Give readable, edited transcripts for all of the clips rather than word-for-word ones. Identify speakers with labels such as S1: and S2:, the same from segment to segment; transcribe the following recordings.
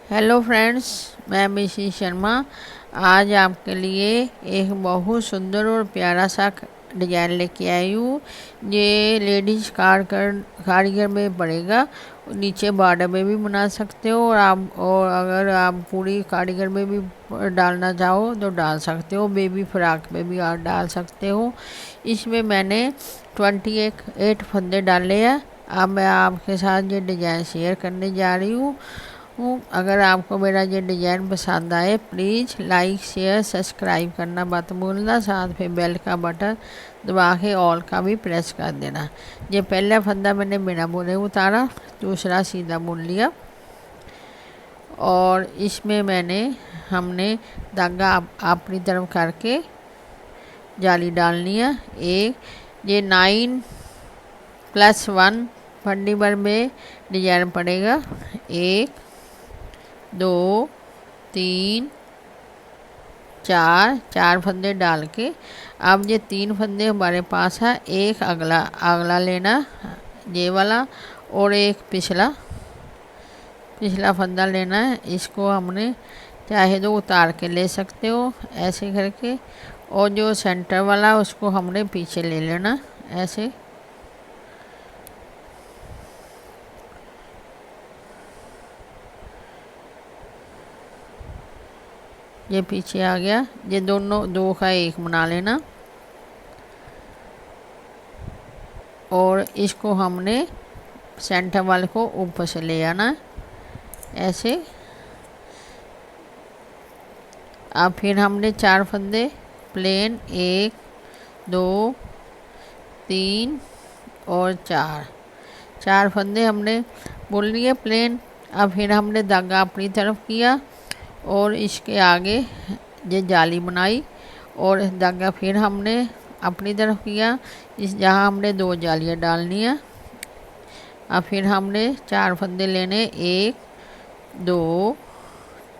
S1: Hello friends, मैं मिशी शर्मा आज आपके लिए एक बहुत सुंदर और प्यारा सा डिज़ाइन लेके आई हूँ। ये लेडीज़ कारीगर में पड़ेगा। नीचे बॉर्डर में भी बना सकते हो और अगर आप पूरी कारीगर में भी डालना चाहो तो डाल सकते हो। बेबी फ्रॉक में भी आप डाल सकते हो। इसमें मैंने 28 फंदे डाले हैं। अब मैं आपके साथ ये डिज़ाइन शेयर करने जा रही हूँ। अगर आपको मेरा ये डिज़ाइन पसंद आए प्लीज़ लाइक शेयर सब्सक्राइब करना मत भूलना। साथ में बेल का बटन दबा के ऑल का भी प्रेस कर देना। ये पहला फंदा मैंने बिना बुने उतारा, दूसरा सीधा बुन लिया और इसमें हमने धागा अपनी तरफ करके जाली डालनी है। ये 9+1 फंडी भर में डिज़ाइन पड़ेगा। 1 2 3 4 फंदे डाल के अब ये 3 फंदे हमारे पास है। एक अगला लेना ये वाला और एक पिछला फंदा लेना है। इसको हमने चाहे तो उतार के ले सकते हो ऐसे करके, और जो सेंटर वाला उसको हमने पीछे ले लेना ऐसे। ये पीछे आ गया। ये दोनों दो का एक बना लेना और इसको हमने सेंटर वाले को ऊपर से ले आना ऐसे। अब फिर हमने 4 फंदे प्लेन 1 2 3 और 4 फंदे हमने बुन लिए प्लेन। अब फिर हमने धागा अपनी तरफ किया और इसके आगे ये जाली बनाई और धागा फिर हमने अपनी तरफ किया। जहाँ हमने 2 जालियाँ डालनी है। अब फिर हमने 4 फंदे लेने 1 2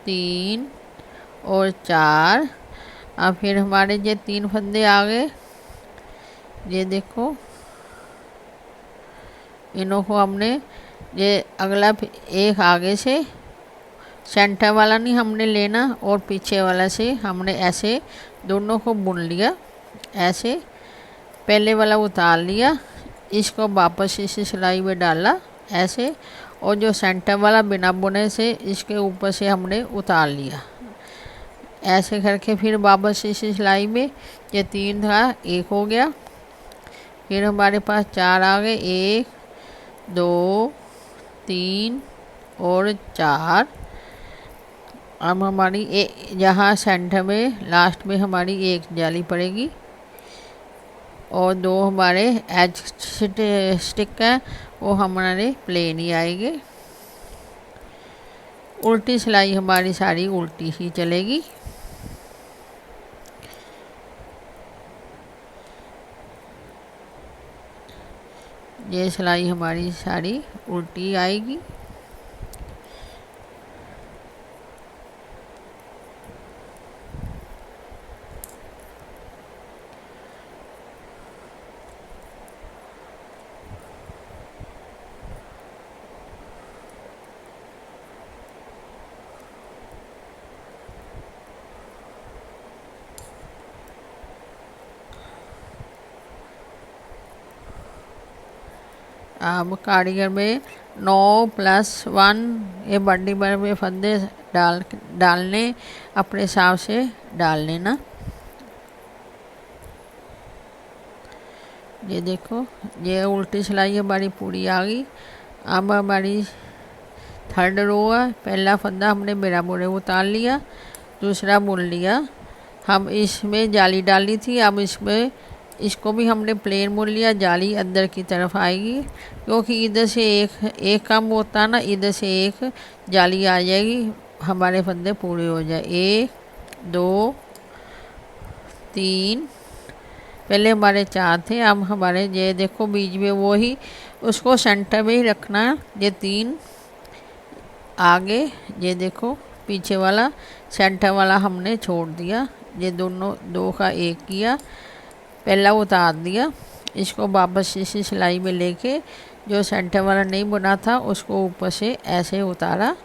S1: 3 और 4। अब फिर हमारे ये 3 फंदे आ गए। ये देखो, इन्हों को हमने ये अगला एक आगे से सेंटर वाला नहीं हमने लेना और पीछे वाला से हमने ऐसे दोनों को बुन लिया ऐसे। पहले वाला उतार लिया, इसको वापस इस सिलाई में डाला ऐसे, और जो सेंटर वाला बिना बुने से इसके ऊपर से हमने उतार लिया ऐसे करके। फिर वापस इस सिलाई में ये 3 था, 1 हो गया। फिर हमारे पास 4 आ गए, 1 2 3 और 4। अब हमारी यहाँ सेंटर में लास्ट में हमारी एक जाली पड़ेगी और 2 हमारे एज स्टिक है, वो हमारे प्लेन ही आएंगे। उल्टी सिलाई हमारी सारी उल्टी ही चलेगी। ये सिलाई हमारी सारी उल्टी आएगी। अब कारीगर में 9+1 ये बंडी भर में फंदे डालने अपने हिसाब से डाल लेना। ये देखो, ये उल्टी सिलाई हमारी पूरी आ गई। अब हमारी 3rd रो है। पहला फंदा हमने बिना बुने उतार लिया, दूसरा बुन लिया। हम इसमें जाली डाली थी, अब इसको भी हमने प्लेन बुन लिया। जाली अंदर की तरफ आएगी क्योंकि इधर से एक कम होता है ना, इधर से एक जाली आ जाएगी, हमारे फंदे पूरे हो जाए। 1 2 3, पहले हमारे 4 थे, अब हमारे ये देखो बीच में वो ही, उसको सेंटर में ही रखना है। ये 3 आगे, ये देखो पीछे वाला सेंटर वाला हमने छोड़ दिया। ये दोनों 2 का 1 किया, पहला उतार दिया। इसको वापस इसी सिलाई में लेके जो सेंटर वाला नहीं बना था उसको ऊपर से ऐसे उतारा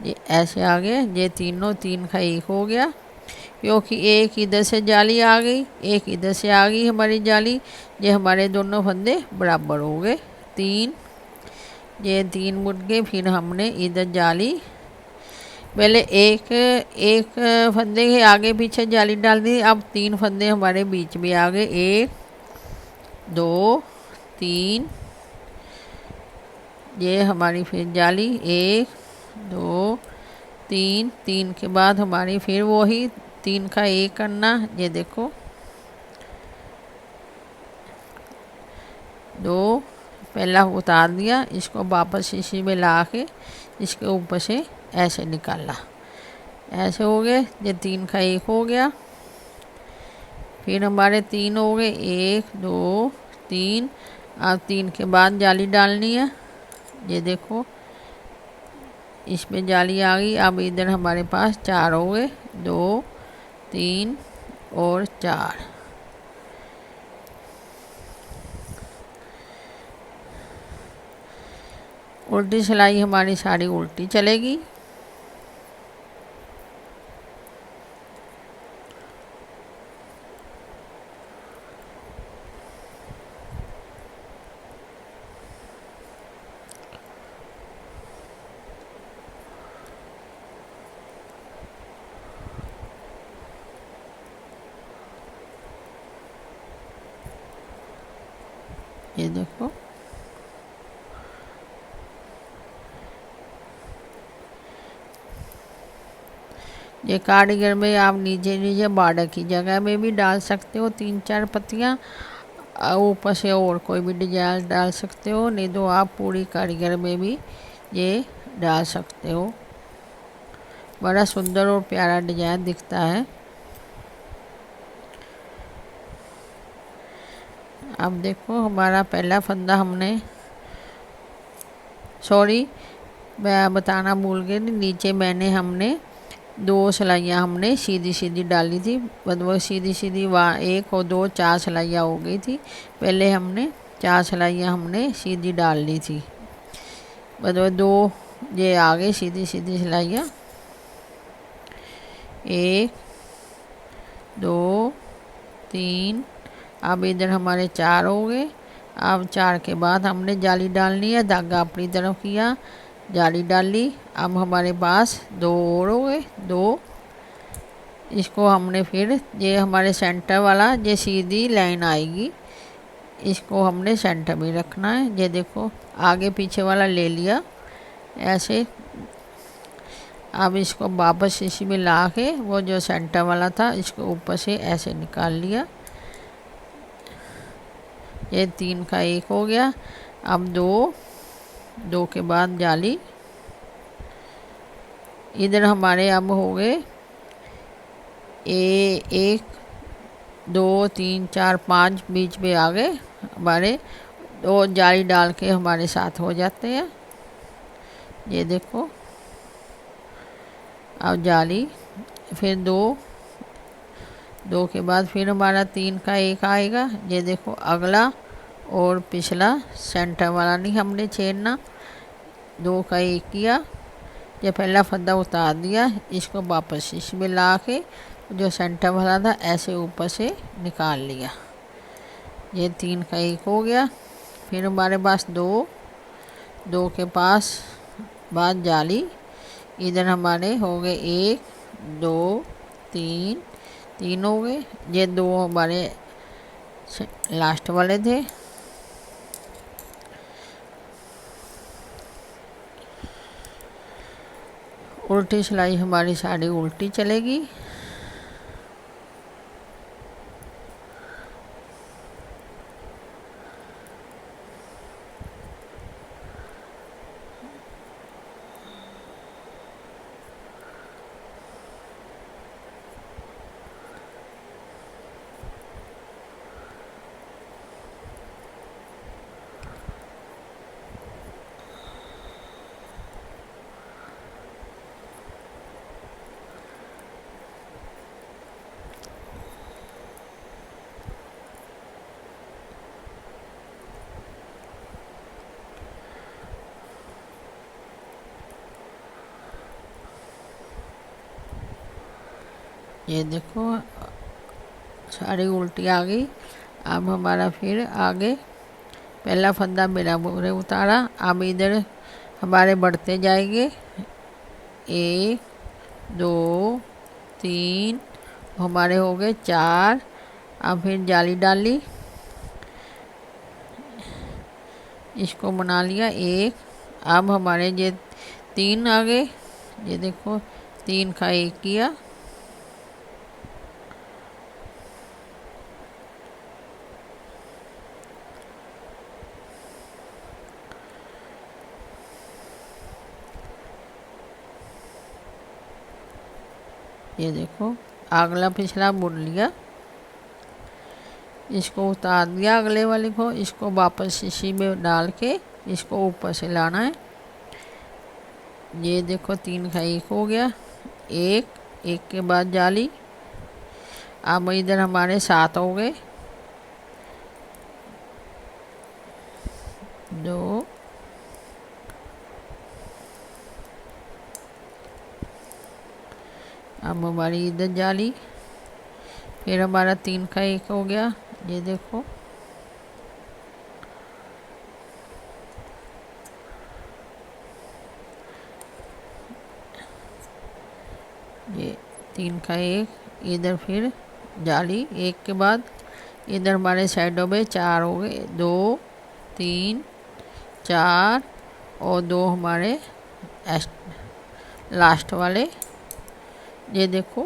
S1: ये ऐसे आ गए, ये तीनों, तीन का एक हो गया, क्योंकि एक इधर से जाली आ गई, एक इधर से आ गई हमारी जाली, ये हमारे दोनों फंदे बराबर हो गए। तीन, ये तीन मुड़ गए, फिर हमने इधर जाली, पहले एक एक फंदे के आगे पीछे जाली डाल दी, अब तीन फंदे हमारे बीच में आ गए, एक, दो, तीन, ये हमारी फिर जाली, एक, दो, तीन, तीन के बाद हमारी फिर वही तीन का एक करना, ये देखो, दो, पहला उतार दिया, इसको वापस इसी में ला के इसके ऊपर से ऐसे निकाला, ऐसे हो गए, ये तीन का एक हो गया, फिर हमारे तीन हो गए, एक, दो, तीन, अब तीन के बाद जाली डालनी है, ये देखो इसमें जाली आ गई, अब इधर हमारे पास चार हो गए, दो, तीन और चार। उल्टी सिलाई हमारी सारी उल्टी चलेगी। ये देखो, ये कार्डिगन में आप नीचे नीचे बॉर्डर की जगह में भी डाल सकते हो तीन चार पत्तियाँ, ऊपर से और कोई भी डिजाइन डाल सकते हो, नहीं तो आप पूरी कारीगर में भी ये डाल सकते हो, बड़ा सुंदर और प्यारा डिजाइन दिखता है। अब देखो हमारा पहला फंदा हमने, सॉरी मैं बताना भूल गई, नीचे हमने दो सिलाइयाँ हमने सीधी सीधी डाली थी, मतलब सीधी सीधी वहाँ एक और दो, चार सिलाइयाँ हो गई थी, पहले हमने चार सिलाइयाँ हमने सीधी डाल ली थी, मतलब दो ये आ गई सीधी सीधी सिलाइयाँ, एक, दो, तीन, अब इधर हमारे चार हो गए, अब चार के बाद हमने जाली डालनी है, धागा अपनी तरफ किया, जाली डाल ली, अब हमारे पास दो और हो गए, दो, इसको हमने फिर ये हमारे सेंटर वाला ये सीधी लाइन आएगी, इसको हमने सेंटर में रखना है, ये देखो आगे पीछे वाला ले लिया ऐसे, अब इसको वापस इसी में ला के वो जो सेंटर वाला था इसको ऊपर से ऐसे निकाल लिया, ये तीन का एक हो गया, अब दो, दो के बाद जाली, इधर हमारे अब हो गए एक, दो, तीन, चार, पाँच बीच में आ गए हमारे, दो जाली डाल के हमारे साथ हो जाते हैं, ये देखो, अब जाली, फिर दो, दो के बाद फिर हमारा तीन का एक आएगा, ये देखो अगला और पिछला सेंटर वाला नहीं हमने छेड़ना, दो का एक किया, ये पहला फंदा उतार दिया, इसको वापस इसमें ला के जो सेंटर वाला था ऐसे ऊपर से निकाल लिया, ये तीन का एक हो गया, फिर हमारे पास दो, दो के पास बाद जाली, इधर हमारे हो गए एक, दो, तीन, तीन हो गए, ये दो हमारे लास्ट वाले थे, उल्टी सिलाई हमारी साड़ी उल्टी चलेगी। ये देखो सारी उल्टी आ गई। अब हमारा फिर आगे पहला फंदा मेरा पूरे उतारा। अब इधर हमारे बढ़ते जाएंगे, 1 2 3, हमारे हो गए 4। अब फिर जाली डाली, इसको बना लिया 1। अब हमारे ये 3 आ गए, ये देखो 3 का 1 किया। ये देखो अगला पिछला बुन लिया, इसको उतार दिया अगले वाले को। इसको वापस इसी में डाल के इसको ऊपर से लाना है। ये देखो 3 का 1 हो गया, 1 के बाद जाली। अब इधर हमारे 7 हो गए, 2 अब हमारी इधर जाली। फिर हमारा 3 का 1 हो गया, ये देखो। ये 3 का 1, इधर फिर जाली 1 के बाद। इधर हमारे साइडों में 4 हो गए, 2 3 4 और 2 हमारे लास्ट वाले। ये देखो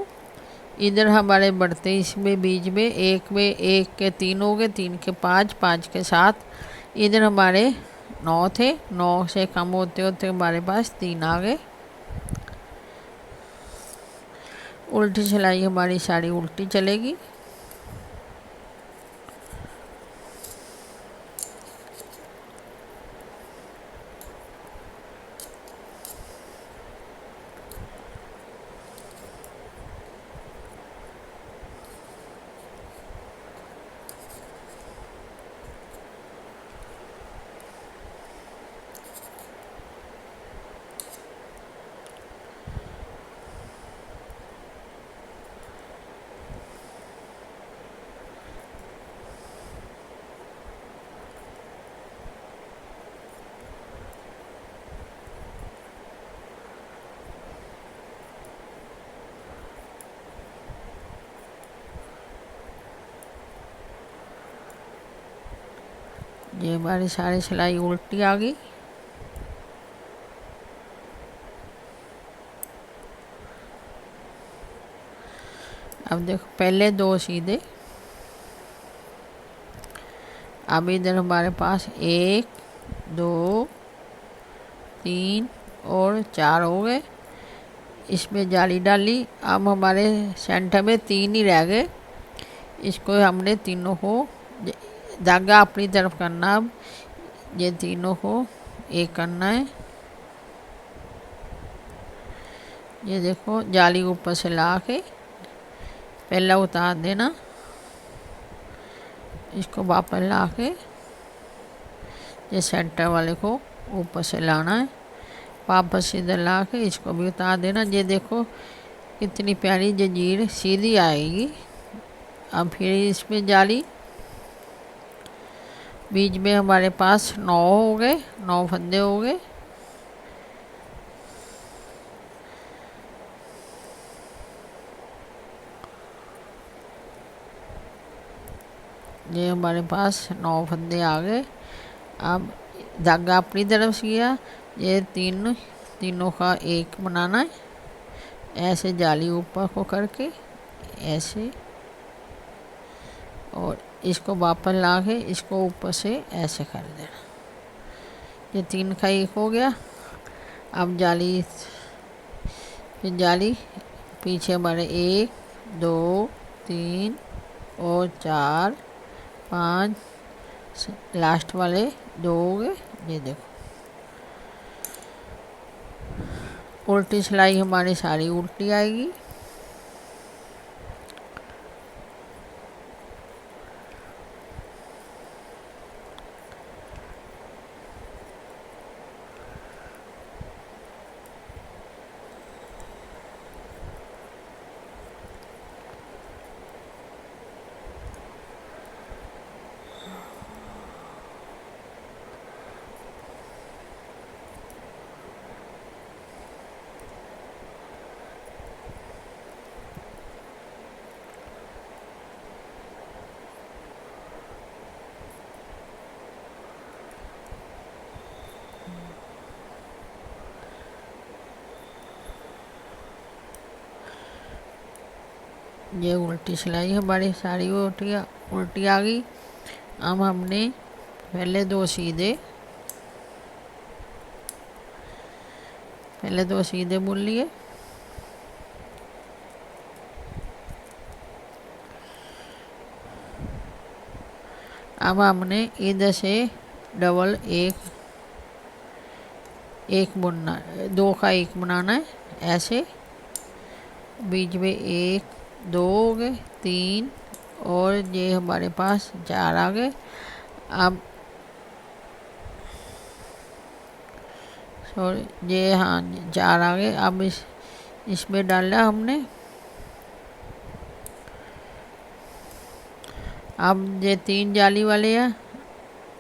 S1: इधर हमारे बढ़ते इसमें बीच में 1 में 1 के 3 हो गए, 3 के 5, 5 के 7। इधर हमारे 9 थे, 9 से कम होते होते हमारे पास 3 आ गए। उल्टी सिलाई हमारी साड़ी उल्टी चलेगी। ये हमारी सारी सिलाई उल्टी आ गई। अब देखो पहले 2 सीधे। अब इधर हमारे पास 1 2 3 और 4 हो गए, इसमें जाली डाली। अब हमारे सेंटर में 3 ही रह गए, इसको हमने तीनों को धागा अपनी तरफ करना। अब ये तीनों को एक करना है। ये देखो जाली ऊपर से ला के पहला उतार देना, इसको वापस ला के ये सेंटर वाले को ऊपर से लाना है, वापस इधर ला के इसको भी उतार देना। ये देखो कितनी प्यारी जंजीर सीधी आएगी। अब फिर इसमें जाली, बीच में हमारे पास 9 हो गए, 9 फंदे हो गए। ये हमारे पास 9 फंदे आ गए। अब धागा अपनी तरफ से किया, ये तीनों का एक बनाना है। ऐसे जाली ऊपर को करके ऐसे, और इसको वापस ला के इसको ऊपर से ऐसे कर देना। ये 3 का 1 हो गया। अब जाली, फिर जाली पीछे हमारे 1 2 3 और 4 5, लास्ट वाले 2 हो गए। ये देखो उल्टी सिलाई हमारी सारी उल्टी आएगी। ये उल्टी सिलाई हमारी सारी उल्टी आ गई। अब हमने पहले दो सीधे बुन लिए। अब हमने इधर से डबल एक बुनना, दो का एक बनाना है। ऐसे बीच में एक, दो हो गए, तीन, और ये हमारे पास चार आ गए। अब सॉरी, ये हाँ चार आ गए। अब इसमें डाला हमने। अब ये तीन जाली वाले हैं।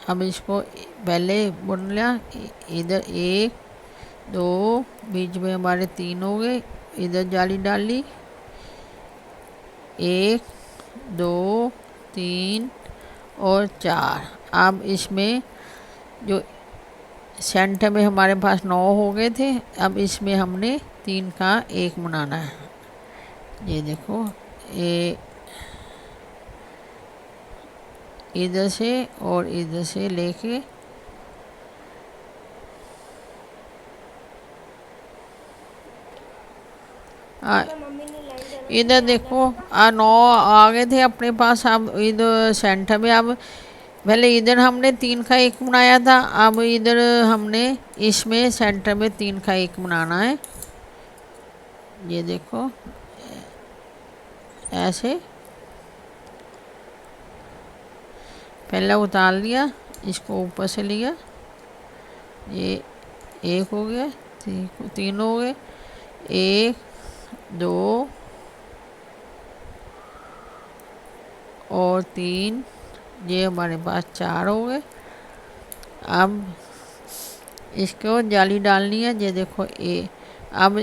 S1: अब इसको पहले बुन लिया। इधर एक, दो, बीच में हमारे तीन हो गए। इधर जाली डाल ली, एक, दो, तीन और चार। अब इसमें जो सेंटर में हमारे पास 9 हो गए थे, अब इसमें हमने 3 का 1 बनाना है। ये देखो, ये इधर से और इधर से लेके इधर देखो 9 आ गए थे अपने पास। अब इधर सेंटर में, अब पहले इधर हमने 3 का 1 बनाया था। अब इधर हमने इसमें सेंटर में 3 का 1 बनाना है। ये देखो ऐसे पहले उतार लिया, इसको ऊपर से लिया। ये एक हो गया, तीन हो गए, एक, दो और तीन, ये हमारे पास 4 हो गए। अब इसको जाली डालनी है। ये देखो अब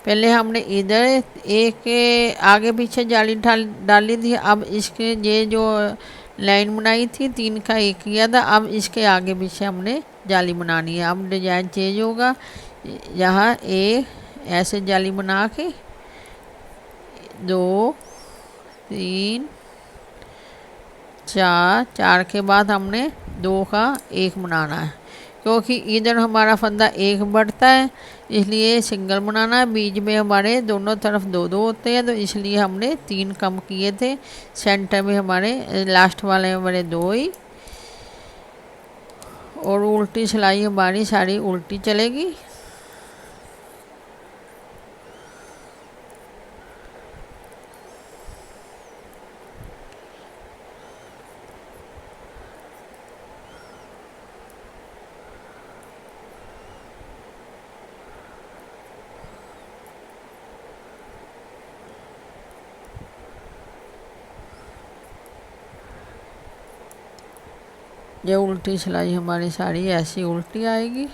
S1: पहले हमने इधर एक आगे पीछे जाली डाली थी। अब इसके ये जो लाइन बनाई थी 3 का 1 किया था, अब इसके आगे पीछे हमने जाली बनानी है। अब डिजाइन चेंज होगा। यहाँ ऐसे जाली बना के 2, 3, 4 के बाद हमने 2 का 1 बनाना है, क्योंकि इधर हमारा फंदा 1 बढ़ता है, इसलिए सिंगल बनाना है। बीच में हमारे दोनों तरफ 2-2 होते हैं, तो इसलिए हमने 3 कम किए थे। सेंटर में हमारे लास्ट वाले हमारे 2 ही, और उल्टी सिलाई हमारी सारी उल्टी चलेगी। ये उल्टी सिलाई हमारी सारी ऐसी उल्टी आएगी।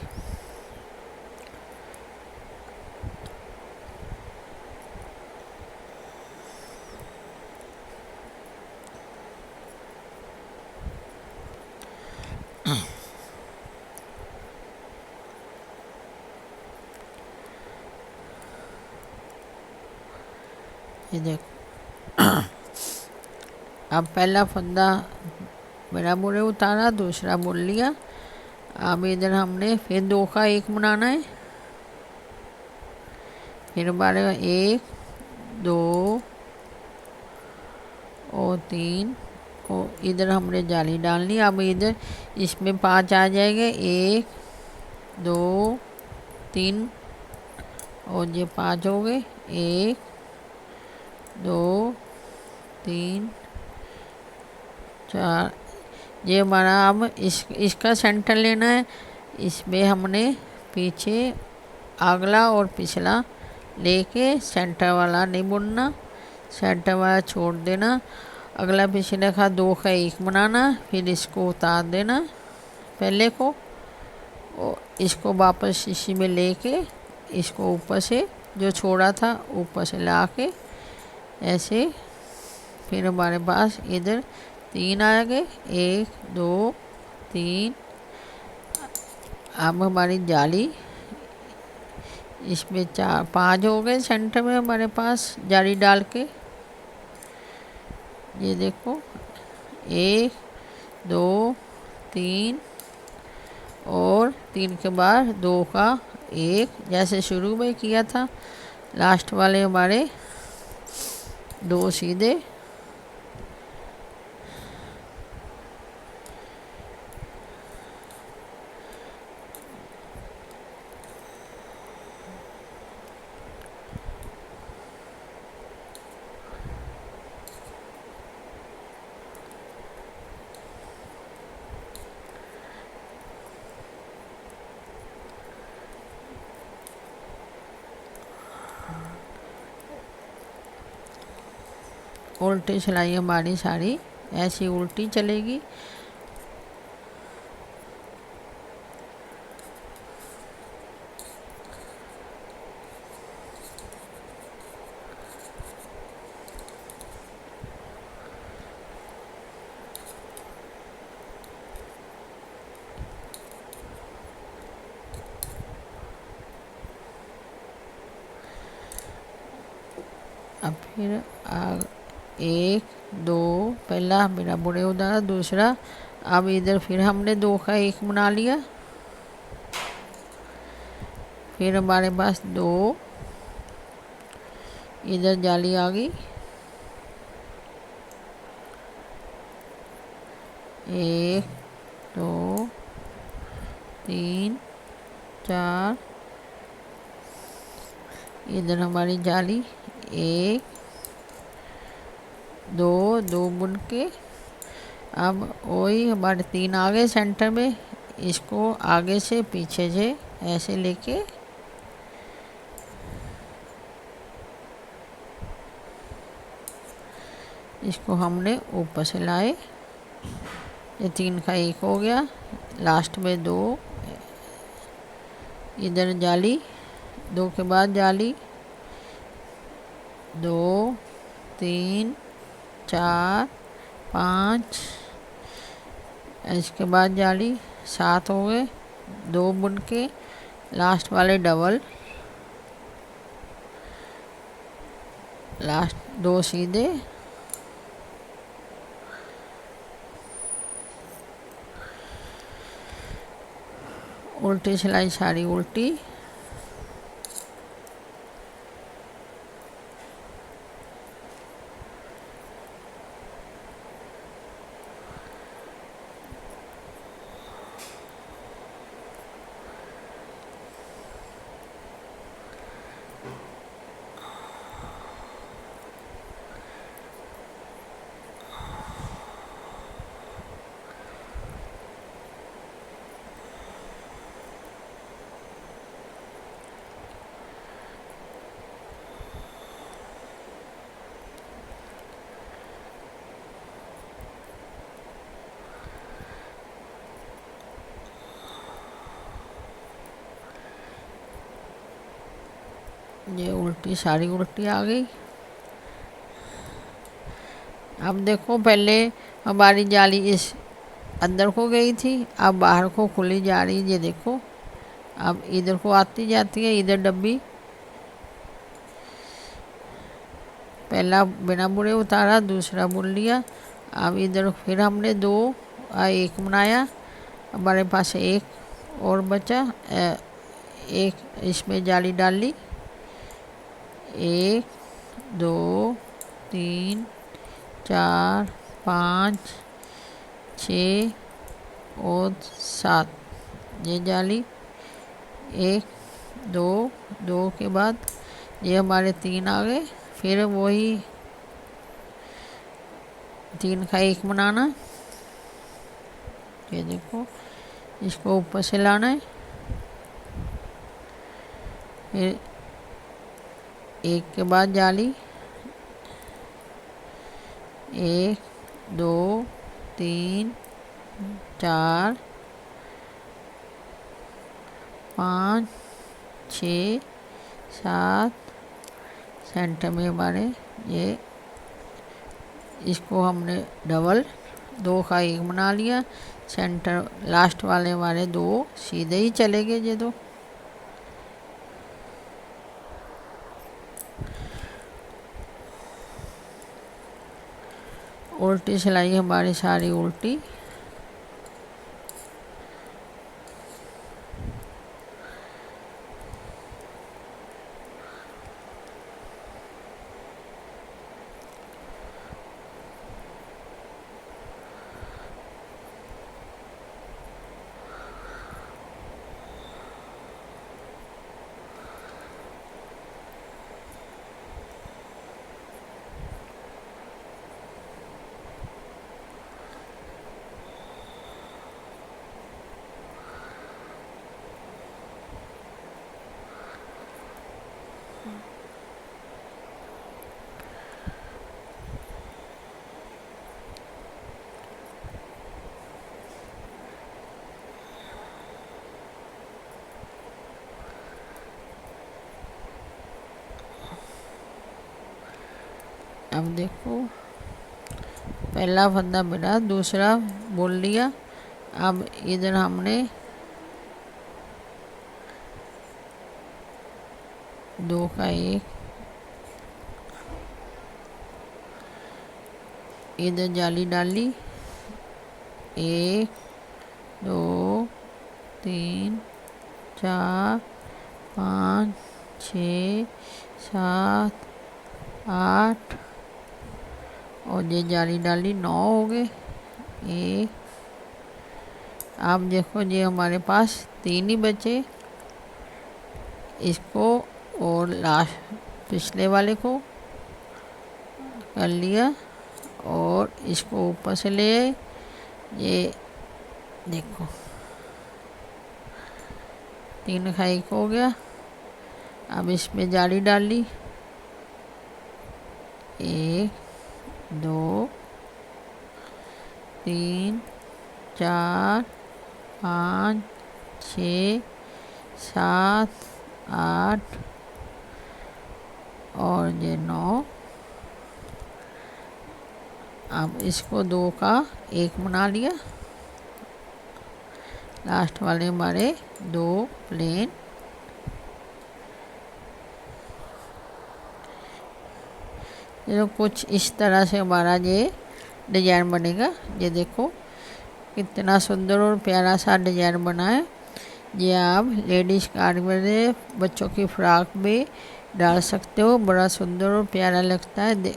S1: ये देखो अब पहला फंदा मेरा बुरे उतारा, दूसरा बुन लिया। अब इधर हमने फिर 2 का 1 बनाना है। फिर हमारे 1, 2 और 3, और इधर हमने जाली डालनी। अब इधर इसमें 5 आ जाएंगे, 1, 2, 3 और ये 5 हो गए, 1, 2, 3, 4। ये हमारा अब इसका सेंटर लेना है। इसमें हमने पीछे अगला और पिछला लेके सेंटर वाला नहीं बुनना, सेंटर वाला छोड़ देना। अगला पिछले का 2 का 1 बनाना, फिर इसको उतार देना पहले को, और इसको वापस इसी में लेके इसको ऊपर से जो छोड़ा था ऊपर से ला के ऐसे। फिर हमारे पास इधर 3 आ गए, 1, 2, 3। अब हमारी जाली इसमें 4-5 हो गए सेंटर में हमारे पास जाली डाल के। ये देखो, 1 2 3 और 3 के बाद 2 का 1, जैसे शुरू में किया था। लास्ट वाले हमारे 2 सीधे, उल्टी सिलाई हमारी सारी ऐसी उल्टी चलेगी। अब फिर 1 2 पहला मेरा बुरे उधर, दूसरा अब इधर फिर हमने 2 का 1 बना लिया। फिर हमारे पास 2 इधर जाली आ गई, 1 2 3 4, इधर हमारी जाली 1 2 2 बुन के। अब वही हमारे 3 आ गए सेंटर में, इसको आगे से पीछे से ऐसे लेके इसको हमने ऊपर से लाए। ये 3 का 1 हो गया, लास्ट में 2 इधर जाली, 2 के बाद जाली 2 3 4 5, इसके बाद जाली 7 हो गए, 2 बुन के लास्ट वाले डबल, लास्ट 2 सीधे, उल्टी सिलाई सारी उल्टी। ये उल्टी सारी उल्टी आ गई। अब देखो, पहले हमारी जाली इस अंदर को गई थी, अब बाहर को खुली जा रही है। ये देखो, अब इधर को आती जाती है, इधर डब्बी पहला बिना बुने उतारा, दूसरा बुन लिया। अब इधर फिर हमने 2 1 बनाया, हमारे पास 1 और बचा, 1 इसमें जाली डाल ली, 1 2 3 4 5 6 और 7, ये जाली 1 2 2 के बाद ये हमारे 3 आ गए। फिर वही 3 का 1 बनाना, ये देखो, इसको ऊपर से लाना है। फिर 1 के बाद जाली 1 2 3 4 5 6 7, सेंटर में हमारे ये, इसको हमने डबल 2 का 1 बना लिया। सेंटर लास्ट वाले हमारे 2 सीधे ही चले गए ये 2। उल्टी सिलाई हमारी सारी उल्टी। अब देखो पहला फंदा मेरा दूसरा बुन लिया। अब इधर हमने 2 का 1, इधर जाली डाली, 1 2 3 4 5 6 7 8 और ये जाली डाली, 9 हो गए। एक, अब देखो ये हमारे पास 3 ही बचे। इसको और लास्ट पिछले वाले को कर लिया और इसको ऊपर से ले आए। ये देखो 3 का 1 हो गया। अब इसमें जाली डाल ली, 1 2 3 4 5 6 7 8 और ये 9। अब इसको 2 का 1 बना लिया। लास्ट वाले हमारे 2 प्लेन। ये कुछ इस तरह से हमारा ये डिज़ाइन बनेगा। ये देखो कितना सुंदर और प्यारा सा डिज़ाइन बना है। ये आप लेडीज़ कार्ड में, बच्चों की फ्रॉक में डाल सकते हो। बड़ा सुंदर और प्यारा लगता है।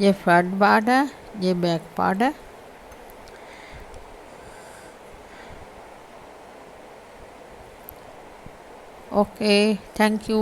S1: ये फ्रंट पार्ट है, ये बैक पार्ट है। Okay, thank you.